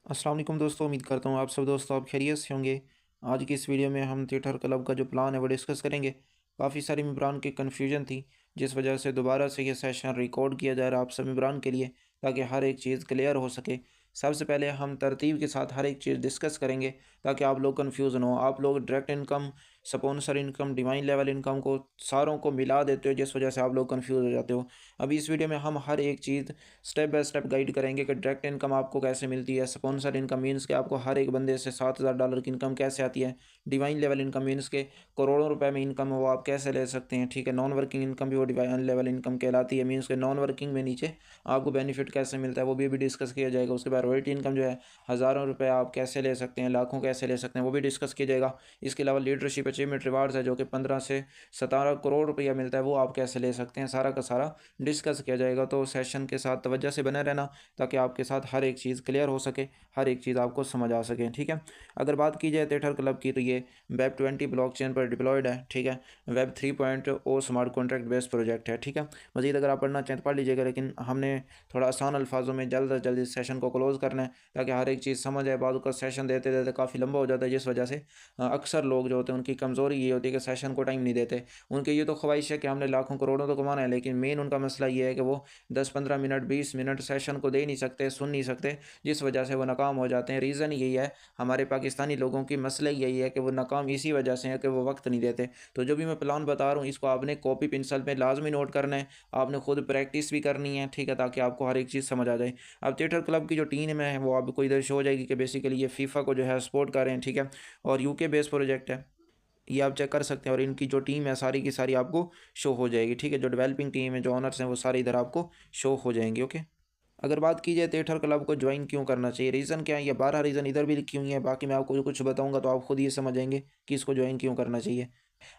अस्सलाम वालेकुम दोस्तों, उम्मीद करता हूँ आप सब दोस्तों आप खैरियत से होंगे। आज की इस वीडियो में हम थिएटर क्लब का जो प्लान है वो डिस्कस करेंगे। काफ़ी सारे मेंबरान की कन्फ्यूजन थी, जिस वजह से दोबारा से ये सेशन रिकॉर्ड किया जा रहा है आप सब मेंबरान के लिए, ताकि हर एक चीज़ क्लियर हो सके। सबसे पहले हम तरतीब के साथ हर एक चीज़ डिस्कस करेंगे, ताकि आप लोग कन्फ्यूज़ ना हो। आप लोग direct income, sponsor income, divine level income को सारों को मिला देते हो, जिस वजह से आप लोग कन्फ्यूज़ हो जाते हो। अभी इस वीडियो में हम हर एक चीज़ स्टेप बाय स्टेप गाइड करेंगे कि डायरेक्ट इनकम आपको कैसे मिलती है, स्पॉन्सर इनकम मीन्स के आपको हर एक बंदे से $7,000 की इनकम कैसे आती है, डिवाइन लेवल इनकम मीन्स के करोड़ों रुपए में इनकम है वो आप कैसे ले सकते हैं, ठीक है। नॉन वर्किंग इनकम भी वो डिवाइन लेवल इनकम कहलाती है, मीन्स के नॉन वर्किंग में नीचे आपको बेनिफिट कैसे मिलता है वो भी डिस्कस किया जाएगा। उसके बाद रॉयल्टी इनकम जो है हज़ारों रुपये आप कैसे ले सकते हैं, लाखों कैसे ले सकते हैं, वो भी डिस्कस किया जाएगा। इसके अलावा लीडरशिप अचीवमेंट रिवार्ड्स है जो कि 15 से 17 करोड़ रुपया मिलता है, वो आप कैसे ले सकते हैं, सारा का सारा डिस्कस किया जाएगा। तो सेशन के साथ तवज्जो से बने रहना, ताकि आपके साथ हर एक चीज़ क्लियर हो सके, हर एक चीज़ आपको समझ आ सके, ठीक है। अगर बात की जाए थिएटर क्लब की, तो ये वेब 20 ब्लॉकचेन पर डिप्लॉयड है, ठीक है। Web 3.0 smart contract based project है, ठीक है। मज़ीद अगर आप पढ़ना चाहें तो पढ़ लीजिएगा, लेकिन हमने थोड़ा आसान अल्फाजों में जल्द अज जल्द इस सेशन को क्लोज़ करना है, ताकि हर एक चीज़ समझ आए। बाद का सेशन देते देते काफ़ी लंबा हो जाता है, जिस वजह से अक्सर लोग जो होते हैं उनकी कमज़ोरी ये होती है कि सेशन को टाइम नहीं देते। उनकी ये तो ख्वाहिश है कि हमने लाखों करोड़ों तो कमाना है, लेकिन मेन उनका मसला ये है कि वो 10-15 मिनट 20 मिनट सेशन को दे नहीं सकते, सुन नहीं सकते, जिस वजह से वो नाकाम हो जाते हैं। रीज़न यही है, हमारे पाकिस्तानी लोगों की मसला यही है कि वो नाकाम इसी वजह से है कि वो वक्त नहीं देते। तो जो भी मैं प्लान बता रहा हूँ इसको आपने कॉपी पेंसिल में लाजमी नोट करना है, आपने खुद प्रैक्टिस भी करनी है, ठीक है, ताकि आपको हर एक चीज़ समझ आ जाए। अब थिएटर क्लब की जो टीम है वो आपको इधर शो हो जाएगी कि बेसिकली ये फीफा को जो है सपोर्ट कर रहे हैं, ठीक है, और यूके बेस्ड प्रोजेक्ट है, ये आप चेक कर सकते हैं। और इनकी जो टीम है सारी की सारी आपको शो हो जाएगी, ठीक है। जो डेवलपिंग टीम है, जो ऑनर्स हैं, वो सारे इधर आपको शो हो जाएंगे, ओके। अगर बात की जाए थिएटर क्लब को ज्वाइन क्यों करना चाहिए, रीज़न क्या है, ये 12 रीज़न इधर भी लिखी हुई है, बाकी मैं आपको जो कुछ बताऊंगा तो आप खुद ये समझ जाएंगे कि इसको ज्वाइन क्यों करना चाहिए।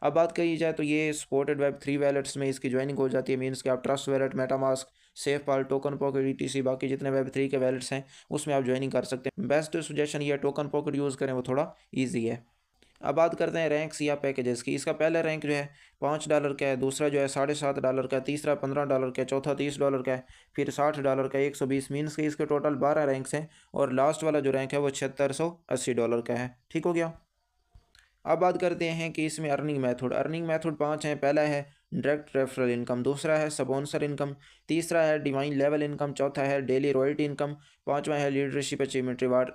अब बात करी जाए तो ये सपोर्टेड वेब 3 वैलेट्स में इसकी ज्वाइनिंग हो जाती है, मीन्स कि आप ट्रस्ट वैलेट, मेटामास्क, सेफ पाल, टोकन पॉकेट, ईटीसी, बाकी जितने वेब 3 के वैलेट्स हैं उसमें आप ज्वाइनिंग कर सकते हैं। बेस्ट सजेशन ये टोकन पॉकेट यूज़ करें, वो थोड़ा ईजी है। अब बात करते हैं रैंक्स या पैकेजेस की। इसका पहला रैंक जो है $5 का है, दूसरा जो है $7.5 का है, तीसरा $15 का है, चौथा $30 का है, फिर $60 का है, 120, मीन्स के इसके टोटल 12 रैंक्स हैं, और लास्ट वाला जो रैंक है वो $7680 का है, ठीक हो गया। अब बात करते हैं कि इसमें अर्निंग मेथड 5 हैं। पहला है डायरेक्ट रेफरल इनकम, दूसरा है स्पॉन्सर इनकम, तीसरा है डिवाइन लेवल इनकम, चौथा है डेली रॉयल्टी इनकम, पांचवा है लीडरशिप अचीवमेंट रिवार्ड।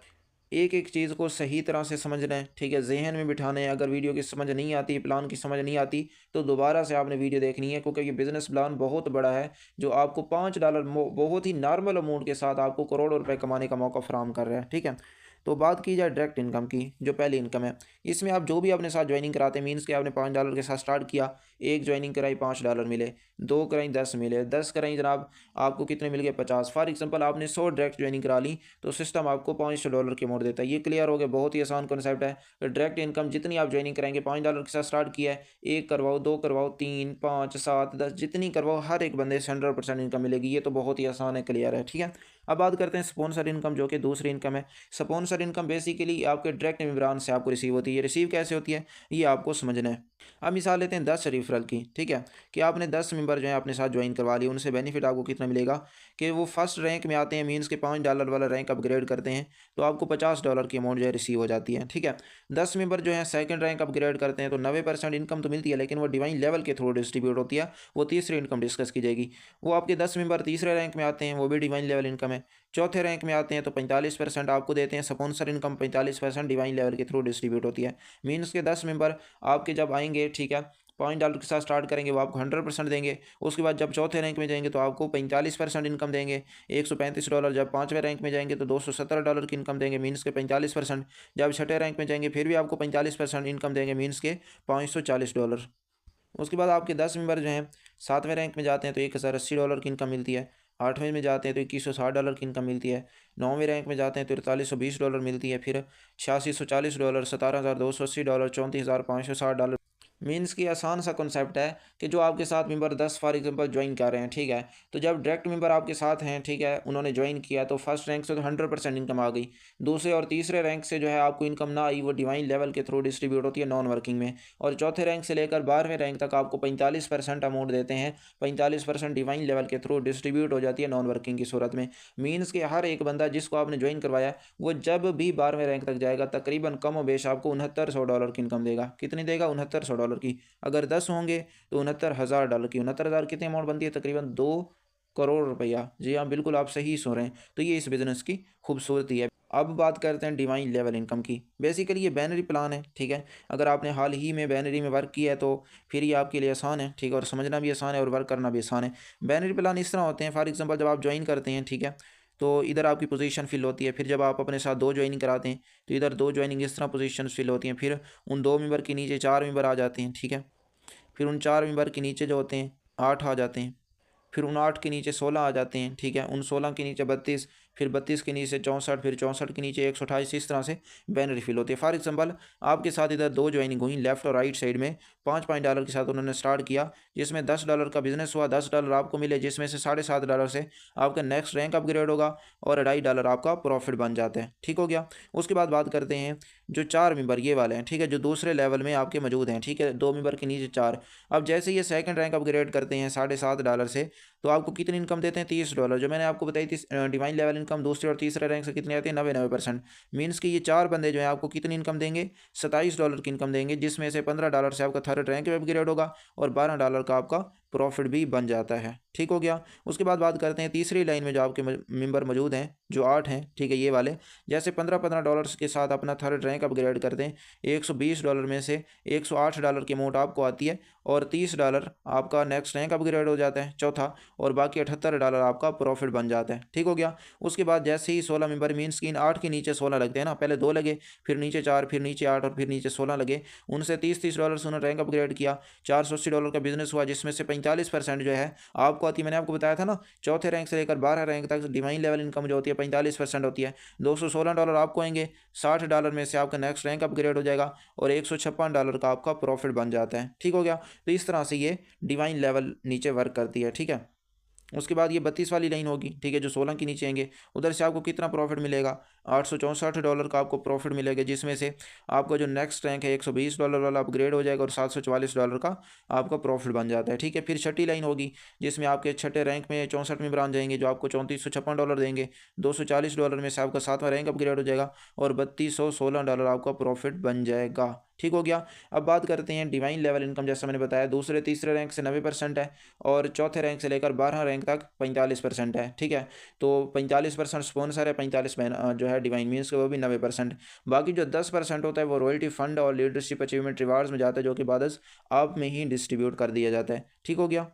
एक एक चीज़ को सही तरह से समझना है, ठीक है, जहन में बिठाना है। अगर वीडियो की समझ नहीं आती, प्लान की समझ नहीं आती, तो दोबारा से आपने वीडियो देखनी है, क्योंकि ये बिजनेस प्लान बहुत बड़ा है, जो आपको $5 बहुत ही नॉर्मल अमाउंट के साथ आपको करोड़ों रुपए कमाने का मौका फराहम कर रहा है, ठीक है। तो बात की जाए डायरेक्ट इनकम की, जो पहली इनकम है, इसमें आप जो भी अपने साथ ज्वाइनिंग कराते हैं, मीन्स कि आपने $5 के साथ स्टार्ट किया, एक ज्वाइनिंग कराई $5 मिले, दो कराई 10 मिले, 10 कराई जनाब आपको कितने मिल गए, 50। फॉर एग्जांपल आपने 100 डायरेक्ट ज्वाइनिंग करा ली, तो सिस्टम आपको $500 की अमाउंट देता है। ये क्लियर हो गया, बहुत ही आसान कॉन्सेप्ट है। तो डायरेक्ट इनकम जितनी आप ज्वाइनिंग कराएंगे, $5 के साथ स्टार्ट किया है, एक करवाओ, दो करवाओ, 3, 5, 7, 10, जितनी करवाओ हर एक बंदे से 100% इनकम मिलेगी। ये तो बहुत ही आसान है, क्लियर है, ठीक है। अब बात करते हैं स्पॉन्सर इनकम, जो कि दूसरी इनकम है। स्पॉन्सर इनकम बेसिकली आपके डायरेक्ट मेंबरान से आपको रिसीव होती है। ये रिसीव कैसे होती है, ये आपको समझना है। अब मिसाल लेते हैं 10 रेफरल की, ठीक है, कि आपने 10 मेंबर जो है अपने साथ ज्वाइन करवा लिए, उनसे बेनिफिट आपको कितना मिलेगा कि वो फर्स्ट रैंक में आते हैं, मीन्स के $5 वाला रैंक अपग्रेड करते हैं, तो आपको $50 की अमाउंट जो है रिसीव हो जाती है, ठीक है। 10 मेंबर जो है सेकंड रैंक अपग्रेड करते हैं, तो 90% इनकम तो मिलती है, लेकिन वो डिवाइन लेवल के थ्रू डिस्ट्रीब्यूट होती है, वो तीसरी इनकम डिस्कस की जाएगी। वो आपके 10 मेंबर तीसरे रैंक में आते हैं, वो भी डिवाइन लेवल इनकम है। चौथे रैंक में आते हैं तो 45% आपको देते हैं, स्पॉन्सर इनकम 45% डिवाइन लेवल के थ्रू डिस्ट्रीब्यूट होती है। मीन्स के 10 मेंबर आपके जब आएंगे, ठीक है, $5 के साथ स्टार्ट करेंगे, वो आपको 100% देंगे। उसके बाद जब चौथे रैंक में जाएंगे तो आपको 45% इनकम देंगे, $135। जब पाँचवें रैंक में जाएंगे तो $217 की इनकम देंगे, मीन्स के 45%। जब छठे रैंक में जाएंगे फिर भी आपको 45% इनकम देंगे, मीन्स के $540। उसके बाद आपके 10 मेंबर जो हैं सातवें रैंक में जाते हैं तो $1080 की इनकम मिलती है। आठवें में जाते हैं तो $2160 की इनकम मिलती है। नौवें रैंक में जाते हैं तो $4320 मिलती है। फिर $8640, $17,280, $34,560, मीन्स की आसान सा कॉन्सेप्ट है कि जो आपके साथ मेंबर 10 फॉर एग्जांपल ज्वाइन कर रहे हैं, ठीक है। तो जब डायरेक्ट मेंबर आपके साथ हैं, ठीक है, उन्होंने ज्वाइन किया तो फर्स्ट रैंक से तो 100% इनकम आ गई। दूसरे और तीसरे रैंक से जो है आपको इनकम ना आई, वो डिवाइन लेवल के थ्रू डिस्ट्रीब्यूट होती है नॉन वर्किंग में। और चौथे रैंक से लेकर 12वें रैंक तक आपको 45% अमाउंट देते हैं, 45% डिवाइन लेवल के थ्रू डिस्ट्रीब्यूट हो जाती है नॉन वर्किंग की सूरत में। मीन्स कि हर एक बंदा जिसको आपने ज्वाइन करवाया वो जब भी 12वें रैंक तक जाएगा तकरीबन कम व बेश आपको $6900 की इनकम देगा। कितनी देगा? $6900 की। अगर 10 होंगे तो $69,000 की। 69,000 कितनी अमाउंट बनती है? तकरीबन 2 करोड़ रुपया। जी हाँ, बिल्कुल आप सही सुन रहे हैं। तो ये इस बिज़नेस की खूबसूरती है। अब बात करते हैं डिवाइन लेवल इनकम की। बेसिकली ये बाइनरी प्लान है, ठीक है। अगर आपने हाल ही में बाइनरी में वर्क किया है तो फिर ये आपके लिए आसान है, ठीक है, और समझना भी आसान है और वर्क करना भी आसान है। बाइनरी प्लान इस तरह होते हैं, फॉर एग्जांपल जब आप ज्वाइन करते हैं, ठीक है, तो इधर आपकी पोजीशन फिल होती है। फिर जब आप अपने साथ 2 ज्वाइनिंग कराते हैं तो इधर 2 ज्वाइनिंग इस तरह पोजीशन फिल होती हैं। फिर उन 2 मेंबर के नीचे 4 मेंबर आ जाते हैं, ठीक है। फिर उन 4 मेंबर के नीचे जो होते हैं 8 आ जाते हैं। फिर उन 8 के नीचे 16 आ जाते हैं, ठीक है। उन 16 के नीचे 32, फिर 32 के नीचे 64, फिर 64 के नीचे 128। इस तरह से बैनर फिल होती है। फॉर एग्जांपल आपके साथ इधर 2 ज्वाइनिंग हुई लेफ्ट और राइट साइड में, $5 के साथ उन्होंने स्टार्ट किया, जिसमें $10 का बिजनेस हुआ, $10 आपको मिले, जिसमें से $7.5 से आपका नेक्स्ट रैंक अपग्रेड होगा और $2.5 आपका प्रॉफिट बन जाता है, ठीक हो गया। उसके बाद बात करते हैं जो 4 मेंबर ये वाले हैं, ठीक है, जो दूसरे लेवल में आपके मौजूद हैं, ठीक है, 2 मेंबर के नीचे 4। अब जैसे ये सेकंड रैंक अपग्रेड करते हैं $7.5 से, तो आपको कितनी इनकम देते हैं? $30। जो मैंने आपको बताई थी डिवाइन लेवल इनकम दूसरे और तीसरे रैंक से कितनी आती है? 90%। मीन्स कि ये 4 बंदे जो है आपको कितनी इनकम देंगे? $27 की इनकम देंगे, जिसमें से $15 से आपका थर्ड रैंक में अपग्रेड होगा और $12 का आपका प्रॉफिट भी बन जाता है, ठीक हो गया। उसके बाद बात करते हैं तीसरी लाइन में जो आपके मेंबर मौजूद हैं, जो 8 हैं, ठीक है, ये वाले। जैसे $15 के साथ अपना थर्ड रैंक अपग्रेड करते हैं, $120 में से $108 की अमाउंट आपको आती है और $30 आपका नेक्स्ट रैंक अपग्रेड हो जाता है चौथा, और बाकी $78 आपका प्रॉफिट बन जाता है, ठीक हो गया। उसके बाद जैसे ही 16 मेंबर मीन्स की इन 8 के नीचे 16 लगते हैं ना, पहले 2 लगे, फिर नीचे 4, फिर नीचे 8 और फिर नीचे 16 लगे, उनसे $30 से उन्होंने रैंक अपग्रेड किया, $480 का बिजनेस हुआ, जिसमें से 45% जो है आपको आती है। मैंने आपको बताया था ना, चौथे रैंक से लेकर 12 रैंक तक डिवाइन लेवल इनकम जो होती है 45% होती है। $216 आपको आएंगे, $60 में से आपका नेक्स्ट रैंक अपग्रेड हो जाएगा और $156 का आपका प्रॉफिट बन जाता है, ठीक हो गया। तो इस तरह से ये डिवाइन लेवल नीचे वर्क करती है, ठीक है। उसके बाद ये 32 वाली लाइन होगी, ठीक है, जो 16 के नीचे आएंगे, उधर से आपको कितना प्रॉफिट मिलेगा? $864 का आपको प्रॉफिट मिलेगा, जिसमें से आपका जो नेक्स्ट रैंक है $120 वाला अपग्रेड हो जाएगा और $744 का आपका प्रॉफिट बन जाता है, ठीक है। फिर छठी लाइन होगी, जिसमें आपके छठे रैंक में 64 में ब्रांच जाएंगे, जो आपको $3456 देंगे, $240 में से आपका 7वां रैंक अपग्रेड हो जाएगा और $3216 आपका प्रॉफिट बन जाएगा, ठीक हो गया। अब बात करते हैं डिवाइन लेवल इनकम। जैसा मैंने बताया दूसरे तीसरे रैंक से 90% है और चौथे रैंक से लेकर 12 रैंक तक 45% है, ठीक है। तो 45% स्पॉन्सर है, 45 जो है डिवाइन मीन्स के वो भी 90%। बाकी जो 10% होता है वो रॉयल्टी फंड और लीडरशिप अचीवमेंट रिवार्ड्स में जाता है, जो कि बाद आप में ही डिस्ट्रीब्यूट कर दिया जाता है, ठीक हो गया।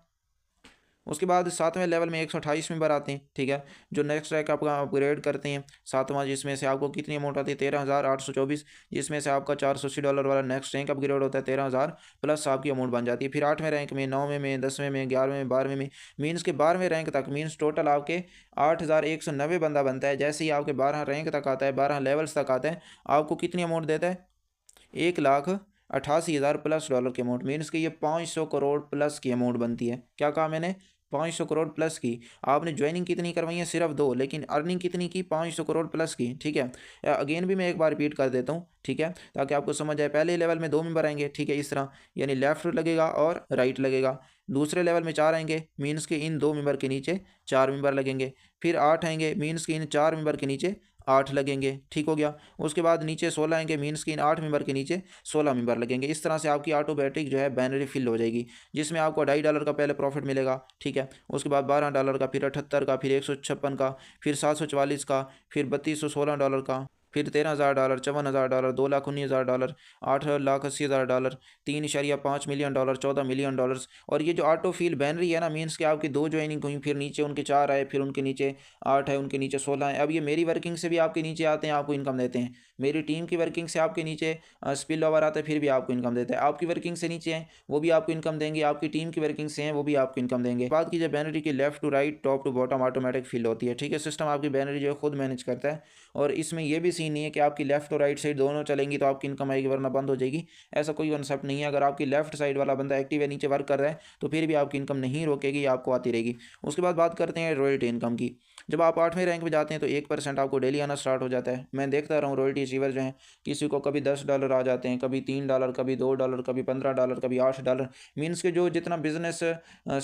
उसके बाद 7वें लेवल में 128 मेंबर आते हैं, ठीक है, जो नेक्स्ट रैंक आपका अपग्रेड करते हैं 7वां, जिसमें से आपको कितनी अमाउंट आती है? 13,824, जिसमें से आपका $480 वाला नेक्स्ट रैंक अपग्रेड होता है, 13,000 प्लस आपकी अमाउंट बन जाती है। फिर 8वें रैंक में, 9वें में, 10वें में, 11वें में, 12वें में, मीन्स के 12वें रैंक तक मीन्स टोटल आपके 8,190 बंदा बनता है। जैसे ही आपके 12 रैंक तक आता है, 12 लेवल्स तक आता है, आपको कितनी अमाउंट देता है? 1,88,000 प्लस डॉलर की अमाउंट, मीन्स कि ये 500 करोड़ प्लस की अमाउंट बनती है। क्या कहा मैंने? 500 करोड़ प्लस की। आपने ज्वाइनिंग कितनी करवाई है? सिर्फ 2, लेकिन अर्निंग कितनी की? 500 करोड़ प्लस की, ठीक है। अगेन भी मैं एक बार रिपीट कर देता हूँ, ठीक है, ताकि आपको समझ आए। पहले लेवल में 2 मेंबर आएंगे, ठीक है, इस तरह, यानी लेफ्ट लगेगा और राइट लगेगा। दूसरे लेवल में 4 आएंगे, मीन्स कि इन 2 मेंबर के नीचे 4 मेंबर लगेंगे। फिर 8 आएंगे, मीन्स कि इन 4 मेंबर के नीचे 8 लगेंगे, ठीक हो गया। उसके बाद नीचे 16 आएंगे, मीन्स कि इन 8 मेंबर के नीचे 16 मेंबर लगेंगे। इस तरह से आपकी ऑटोमेटिक जो है बाइनरी फिल हो जाएगी, जिसमें आपको $2.5 का पहले प्रॉफिट मिलेगा, ठीक है। उसके बाद $12 का, फिर 78 का, फिर 156 का, फिर 744 का, फिर $3216 का, फिर $13,000, $54,000, $2,19,000, $8,80,000, $3.5 मिलियन, $14 मिलियन। और ये जो ऑटो फील बैनरी है ना, मीन्स कि आपकी 2 ज्वाइनिंग हुई, फिर नीचे उनके 4 आए, फिर उनके नीचे 8 है, उनके नीचे 16 है। अब ये मेरी वर्किंग से भी आपके नीचे आते हैं, आपको इनकम देते हैं। मेरी टीम की वर्किंग से आपके नीचे स्पिल ओवर आता है, फिर भी आपको इनकम देता है। आपकी वर्किंग से नीचे हैं, वो भी आपको इनकम देंगे। आपकी टीम की वर्किंग से हैं, वो भी आपको इनकम देंगे। बात कीजिए बैनरी की, left to right, top to bottom automatic fill होती है, ठीक है। सिस्टम आपकी बैनरी जो है खुद मैनेज करता है। और इसमें यह भी सीन सीन नहीं है कि आपकी लेफ्ट और राइट साइड दोनों चलेंगी तो आपकी इनकम आएगी वरना बंद हो जाएगी, ऐसा कोई कॉन्सेप्ट नहीं है। अगर आपकी लेफ्ट साइड वाला बंदा एक्टिव है, नीचे वर्क कर रहा है, तो फिर भी आपकी इनकम नहीं रोकेगी, आपको आती रहेगी। उसके बाद बात करते हैं रॉयल्टी इनकम की। जब आप 8वें रैंक में जाते हैं तो 1% आपको डेली आना स्टार्ट हो जाता है। मैं देखता रहा हूँ रॉयल्टी अचीवर जो हैं, किसी को कभी $10 आ जाते हैं, कभी $3, कभी $2, कभी $15, कभी $8। मीन्स के जो जितना बिजनेस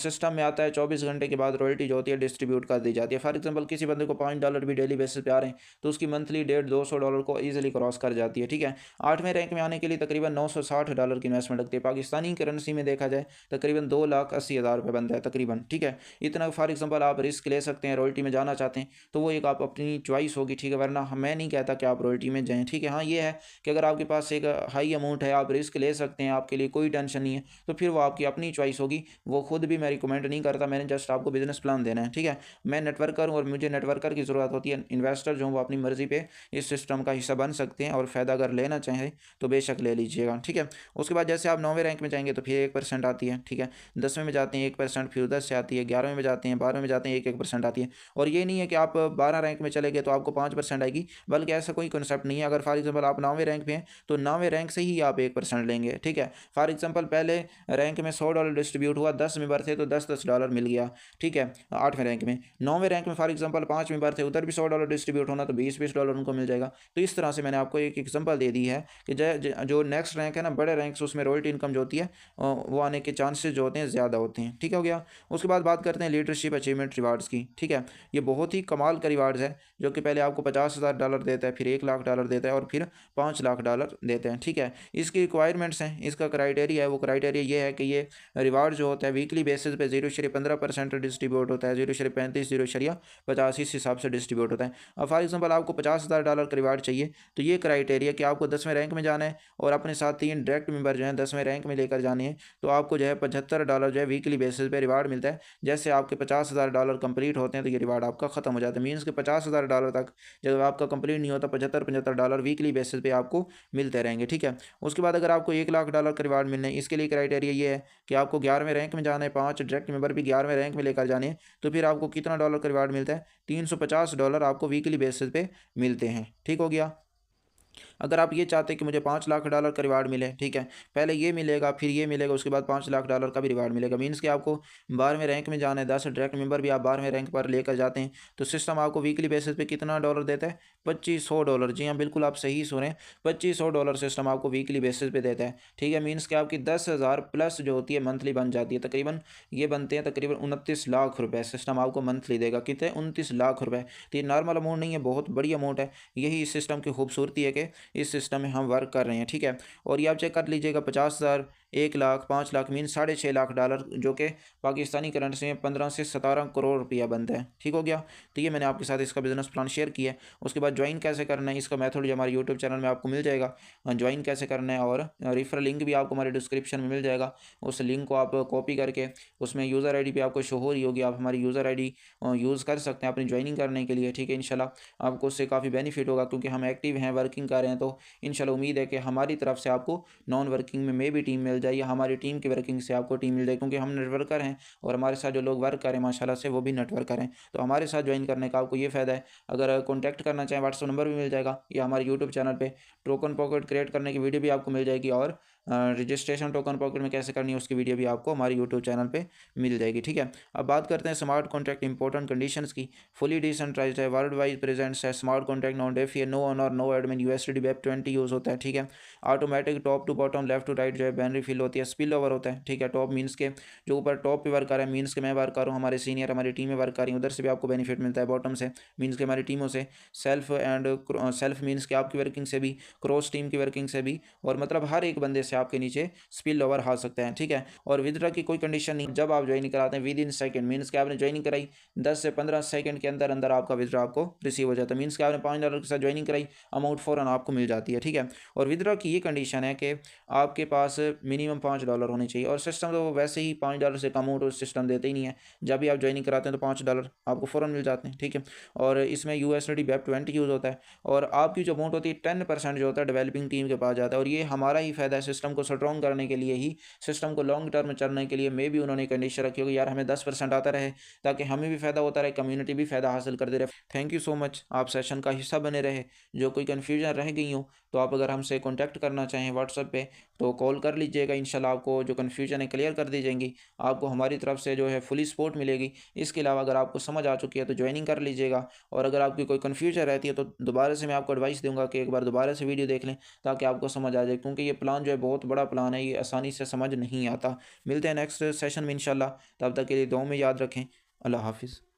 सिस्टम में आता है 24 घंटे के बाद रॉयल्टी जो होती है डिस्ट्रीब्यूट कर दी जाती है। फॉर एग्जांपल किसी बंदे को $5 भी डेली बेसिस पे आ रहे हैं तो उसकी मंथली $150-200 को ईजिली क्रॉस कर जाती है। ठीक है, 8वें रैंक में आने के लिए तकरीबन $960 की इन्वेस्टमेंट लगती है। पाकिस्तानी करेंसी में देखा जाए तकरीबन 2,80,000 रुपये बनता है तकरीबन। ठीक है, इतना फॉर एग्जांपल आप रिस्क ले सकते हैं, रॉयल्टी में जाना चाहते हैं तो वो एक आप अपनी चॉइस होगी। ठीक है, वरना मैं नहीं कहता कि आप रॉयल्टी में जाएँ। ठीक है, हाँ ये है कि अगर आपके पास एक हाई अमाउंट है, आप रिस्क ले सकते हैं, आपके लिए कोई टेंशन नहीं है, तो फिर वो आपकी अपनी चॉइस होगी। वो खुद भी मैं रिकमेंड नहीं करता, मैंने जस्ट आपको बिजनेस प्लान देना है। ठीक है, मैं नेटवर्कर हूँ और मुझे नेटवर्कर की ज़रूरत होती है। इन्वेस्टर जो वो अपनी मर्ज़ी पे इस सिस्टम का हिस्सा बन सकते हैं और फ़ायदा अगर लेना चाहें तो बेशक ले लीजिएगा। ठीक है, उसके बाद जैसे आप 9वें रैंक में जाएंगे तो फिर 1% आती है। ठीक है, 10वें में जाते हैं 1%, फिर 10 से आती है, 11वें में जाते हैं, 12वें में जाते हैं 1% आती है। और ये नहीं है कि आप 12 रैंक में चले गए तो आपको 5% आएगी, बल्कि ऐसा कोई कॉन्सेप्ट नहीं है। अगर फॉर एग्जाम्पल आप 9वें रैंक पे हैं तो 9वें रैंक से ही आप 1% लेंगे। ठीक है, फॉर एग्जाम्पल पहले रैंक में $100 डिस्ट्रीब्यूट हुआ, 10 मेंबर थे तो $10-10 मिल गया। ठीक है, 8वें रैंक में। 9वें रैंक में फॉर एग्जाम्पल 5 मेंबर थे, उधर भी $100 डिस्ट्रीब्यूट होना तो $20-20 उनको मिल जाएगा। तो इस तरह से मैंने आपको एक एग्जाम्पल दे दी है कि जो नेक्स्ट रैंक है ना, बड़े रैंक्स, उसमें रॉयल्टी इनकम जो होती है वो आने के चांसेस जो होते हैं ज़्यादा होते हैं। ठीक हो गया। उसके बाद बात करते हैं लीडरशिप अचीवमेंट रिवार्ड्स की। ठीक है, ये बहुत ही कमाल का रिवार्ड्स है जो कि पहले आपको $50,000 देता है, फिर $1,00,000 देता है और फिर $5,00,000 देते हैं। ठीक है, इसकी रिक्वायरमेंट्स हैं, इसका क्राइटेरिया है, वो क्राइटेरिया ये है कि ये रिवार्ड जो होता है वीकली बेसिस पे 0.15% डिस्ट्रीब्यूट होता है, 0.35, 0.85 इस हिसाब से डिस्ट्रीब्यूट होता है। अब फॉर एग्जाम्पल आपको $50,000 का रिवार्ड चाहिए तो ये क्राइटेरिया कि आपको 10वें रैंक में जाना है और अपने साथ 3 डायरेक्ट मेंबर जो हैं 10वें रैंक में लेकर जाने हैं, तो आपको जो है $75 जो है वीकली बेसिस पे रिवार्ड मिलता है। जैसे आपके $50,000 कंप्लीट होते हैं तो ये रिवार्ड आपका खत्म हो जाता है। मीन्स के $50,000 तक जब आपका कंप्लीट नहीं होता, $75-75 वीकली बेसिस पे आपको मिलते रहेंगे। ठीक है, उसके बाद अगर आपको $1,00,000 का रिवार्ड मिलना है, इसके लिए क्राइटेरिया ये है कि आपको 11वें रैंक में जाना है, 5 डायरेक्ट मेंबर भी 11वें रैंक में लेकर जाने हैं, तो फिर आपको कितना डॉलर का रिवार्ड मिलता है, $350 आपको वीकली बेसिस पे मिलते हैं। ठीक हो गया। अगर आप ये चाहते हैं कि मुझे $5,00,000 का रिवार्ड मिले, ठीक है, पहले ये मिलेगा फिर ये मिलेगा, उसके बाद $5,00,000 का भी रिवार्ड मिलेगा। मीन्स कि आपको 12वें रैंक में जाना है, 10 डायरेक्ट मेंबर भी आप 12वें रैंक पर लेकर जाते हैं, तो सिस्टम आपको वीकली बेसिस पे कितना डॉलर देता है, $2,500। जी हाँ, बिल्कुल आप सही सुने, $2,500 सिस्टम आपको वीकली बेसिस पे देता है। ठीक है, मीन्स कि आपकी 10,000 प्लस जो होती है मंथली बन जाती है। तकरीबन ये बनते हैं तकरीबन 29 लाख रुपए सिस्टम आपको मंथली देगा। कितने? 29 लाख रुपए। तो ये नॉर्मल अमाउंट नहीं है, बहुत बड़ी अमाउंट है। यही इस सिस्टम की खूबसूरती है कि इस सिस्टम में हम वर्क कर रहे हैं। ठीक है, और ये आप चेक कर लीजिएगा, 50,000, 1,00,000, 5,00,000 मीन $6.5 लाख, जो कि पाकिस्तानी करेंसी में 15 से 17 करोड़ रुपया बनता है। ठीक हो गया। तो ये मैंने आपके साथ इसका बिजनेस प्लान शेयर किया है। उसके बाद ज्वाइन कैसे करना है, इसका मेथड जो हमारे यूट्यूब चैनल में आपको मिल जाएगा, ज्वाइन कैसे करना है, और रेफरल लिंक भी आपको हमारे डिस्क्रिप्शन में मिल जाएगा। उस लिंक को आप कॉपी करके उसमें यूज़र आई डी पे आपको शो हो रही होगी, आप हमारी यूज़र आई डी यूज़ कर सकते हैं अपनी ज्वाइनिंग करने के लिए। ठीक है, इंशाल्लाह आपको उससे काफ़ी बेनिफिट होगा, क्योंकि हम एक्टिव हैं, वर्किंग कर रहे हैं, तो इंशाल्लाह उम्मीद है कि हमारी तरफ से आपको नॉन वर्किंग में भी टीम मिल जाए, या हमारी टीम की वर्किंग से आपको टीम मिल जाए, क्योंकि हम नेटवर्कर हैं और हमारे साथ जो लोग वर्क करें माशाल्लाह से वो भी नेटवर्कर हैं। तो हमारे साथ ज्वाइन करने का आपको ये फ़ायदा है। अगर कॉन्टैक्ट करना चाहें, व्हाट्सअप नंबर भी मिल जाएगा, या हमारे यूट्यूब चैनल पे टोकन पॉकेट क्रिएट करने की वीडियो भी आपको मिल जाएगी, और रजिस्ट्रेशन टोकन पॉकेट में कैसे करनी है उसकी वीडियो भी आपको हमारे यूट्यूब चैनल पे मिल जाएगी। ठीक है, अब बात करते हैं स्मार्ट कॉन्ट्रैक्ट इंपॉर्टेंट कंडीशंस की। फुली डिसेंट्रलाइज्ड है, वर्ल्ड वाइड प्रेजेंस है, smart contract, non defier, no owner, no admin, USD web 20 use होता है। ठीक है, automatic top to bottom, left to right जो है बैनरी फिल होती है, स्पिल ओवर होता है। ठीक है, टॉप मीन्स के जो ऊपर टॉप पे वर्क कर रहा है, मीन्स के मैं वर्क कर रहा हूँ, हमारे सीनियर हमारी टीम में वर्क कर रही है, उधर से भी आपको बेनिफिट मिलता है। बॉटम से मीन्स के हमारी टीमों से, सेल्फ सेल्फ मीन्स के आपकी वर्किंग से भी, क्रॉस टीम की वर्किंग से भी, और मतलब हर एक बंदे से आपके नीचे स्पिल ओवर आ सकते हैं। ठीक है, और विदड्रॉ की कोई कंडीशन नहीं, जब आप ज्वाइनिंग कराते हैं विद इन सेकंड, मीन्स कि आपने ज्वाइनिंग कराई 10 से 15 सेकंड के अंदर अंदर आपका विदड्रॉ आपको रिसीव हो जाता है। मीन्स कि आपने $5 के साथ ज्वाइनिंग कराई, अमाउंट फ़ौरन आपको मिल जाती है। ठीक है, और विदड्रॉ की ये कंडीशन है कि आपके पास मिनिमम $5 होने चाहिए, और सिस्टम तो वैसे ही $5 से कम अमाउंट सिस्टम देते ही नहीं है। जब भी आप ज्वाइनिंग कराते हैं तो $5 आपको फ़ौरन मिल जाते हैं। ठीक है, और इसमें यूएसडी वेब 20 यूज़ होता है, और आपकी जो अमाउंट होती है 10% जो होता है डेवलपिंग टीम के पास जाता है, और ये हमारा ही फ़ायदा है सिस्टम सिस्टम को स्ट्रॉन्ग करने के लिए ही, सिस्टम को लॉन्ग टर्म चलने के लिए मे भी उन्होंने कंडीशन रखी होगी यार हमें 10% आता रहे, ताकि हमें भी फ़ायदा होता रहे, कम्युनिटी भी फ़ायदा हासिल करते रहे। थैंक यू सो मच, आप सेशन का हिस्सा बने रहे। जो कोई कन्फ्यूजन रह गई हो तो आप अगर हमसे कॉन्टैक्ट करना चाहें व्हाट्सएप पे तो कॉल कर लीजिएगा, इंशाल्लाह आपको जो कन्फ्यूजन है क्लियर कर दी जाएंगी। आपको हमारी तरफ से जो है फुली सपोर्ट मिलेगी। इसके अलावा अगर आपको समझ आ चुकी है तो ज्वाइनिंग कर लीजिएगा, और अगर आपकी कोई कन्फ्यूजन रहती है तो दोबारा से मैं आपको एडवाइस दूंगा कि एक बार दोबारा से वीडियो देख लें, ताकि आपको समझ आ जाए, क्योंकि ये प्लान जो है बहुत बड़ा प्लान है, ये आसानी से समझ नहीं आता। मिलते हैं नेक्स्ट सेशन में इंशाल्लाह, तब तक के लिए दुआ में याद रखें। अल्लाह हाफिज़।